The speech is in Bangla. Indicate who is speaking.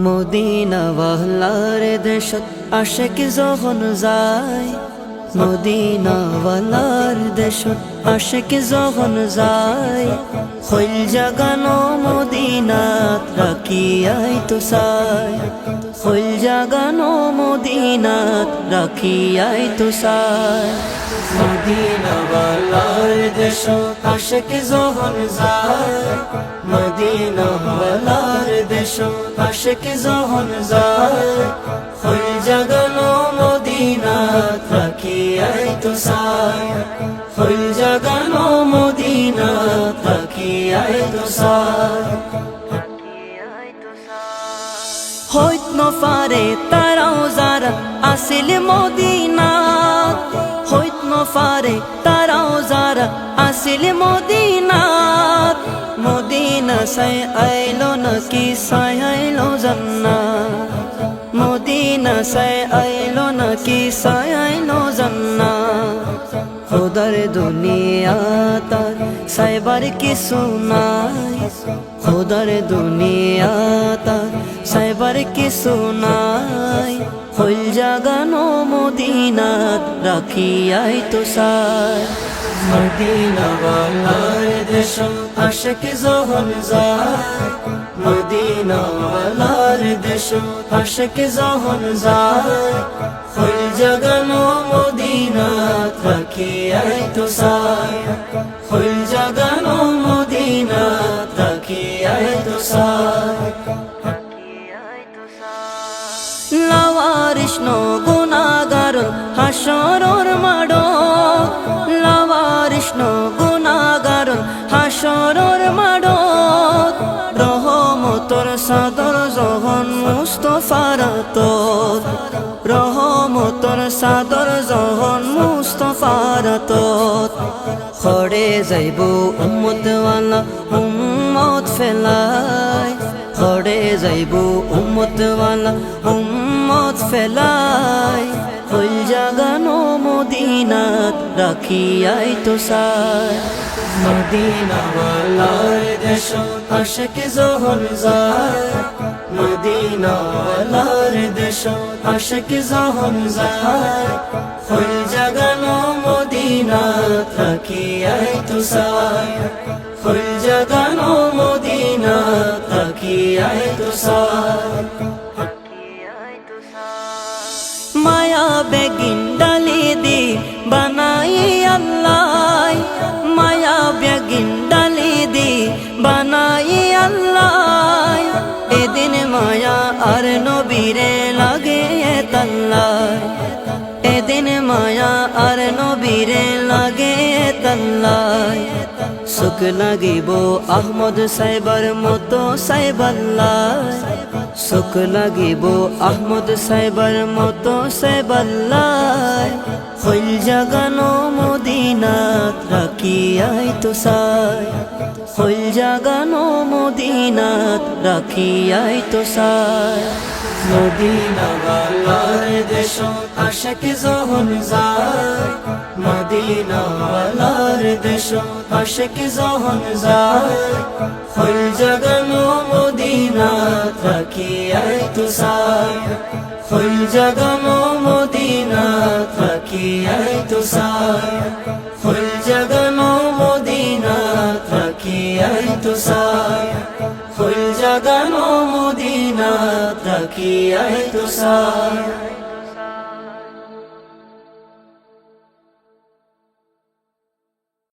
Speaker 1: মদিনা ওয়ালার দেশত আশেক যখন যায়, মদিনা ওয়ালার দেশত আশেক যখন যায়, হইল জাগানো মদিনাত রাখিয়াই তো চাই, হইল জাগানো মদিনাত রাখিয়াই তো চাই। মদিনা ওয়ালার দেশত আশেক যখন যায়, মদিনা ওয়ালার দেশত আশেক যখন যায়, হইল জাগানো মদিনাত রাখিয়াই তো চাই, হইল জাগানো মদিনাত রাখিয়াই তো চাই। হইত নফারে তারাও যারা আসিল মদিনাত, হইত নফারে তারাও যারা আসিল মদিনাত, মদিনা সাই আইলো নাকি সাই আইলো জান্নাত, মদিনা সাই আইলো নাকি সাই আইলো জান্নাত। খোদার দুনিয়া তার সাইবার কিছু নাই, খোদার দুনিয়া তার সাইবার কিছু নাই, হইল জাগানো মদিনাত রাখিয়াই তো চাই। মদিনা ওয়ালার দেশত আশেক যখন যায়, মদিনা ওয়ালার দেশত আশেক যখন যায়, হইল জাগানো মদিনাত রাখিয়াই তো চাই, হইল জাগানো মদিনাত রাখিয়াই তো চাই। লাওয়ারিস নো গুনাহগার হাসরের মাডো, লাওয়ারিস নো গুনাহগার হাসরের মাডো, রহমতর সাদর যখন মুস্তাফার তোর, রহমতর সাদর যখন মুস্তাফার তোর, খড়ে যাইব উম্মতওয়ালা উম্মত ফেলাই, খড়ে যাইব উম্মতওয়ালা উম্মত ফেলাই, হইল জাগানো মদিনাত রাখিয়াই তো চাই। মদিনা ওয়ালার দেশত আশেক যখন যায়, মদিনা ওয়ালার দেশত আশেক যখন যায়, হইল জাগানো মদিনাত রাখিয়াই তো চাই, হইল জাগানো মদিনাত রাখিয়াই তো চাই। মায়া বেগিন ডালি দি বানাই আল্লাহ, মায়া বেগিন ডালি দি বানাই আল্লাহ, এদিন মায়া আর নবীরে লাগে তাল্লাই, এদিন মায়া আর নবীরে লাগে তাল্লাই, সুখ লাগিব আহমদ সাইবার মতো সাইবাল্লাই, সুখ লাগিব আহমদ সাইবার মতো সাইবাল্লাই, হইল জাগানো মদিনাত রাখিয়াই তো চাই, হইল জাগানো মদিনাত রাখিয়াই তো চাই। মদিনা ওয়ালার দেশত আশেক যখন যায়, মদিনা ওয়ালার দেশত আশেক যখন যায়, হইল জাগানো মদিনাত রাখিয়াই তো চাই, হইল জাগানো মদিনাত রাখিয়াই তো চাই, হইল জাগানো মদিনাত রাখিয়াই তো চাই, হইল জাগানো মদিনাত রাখিয়াই তো চাই।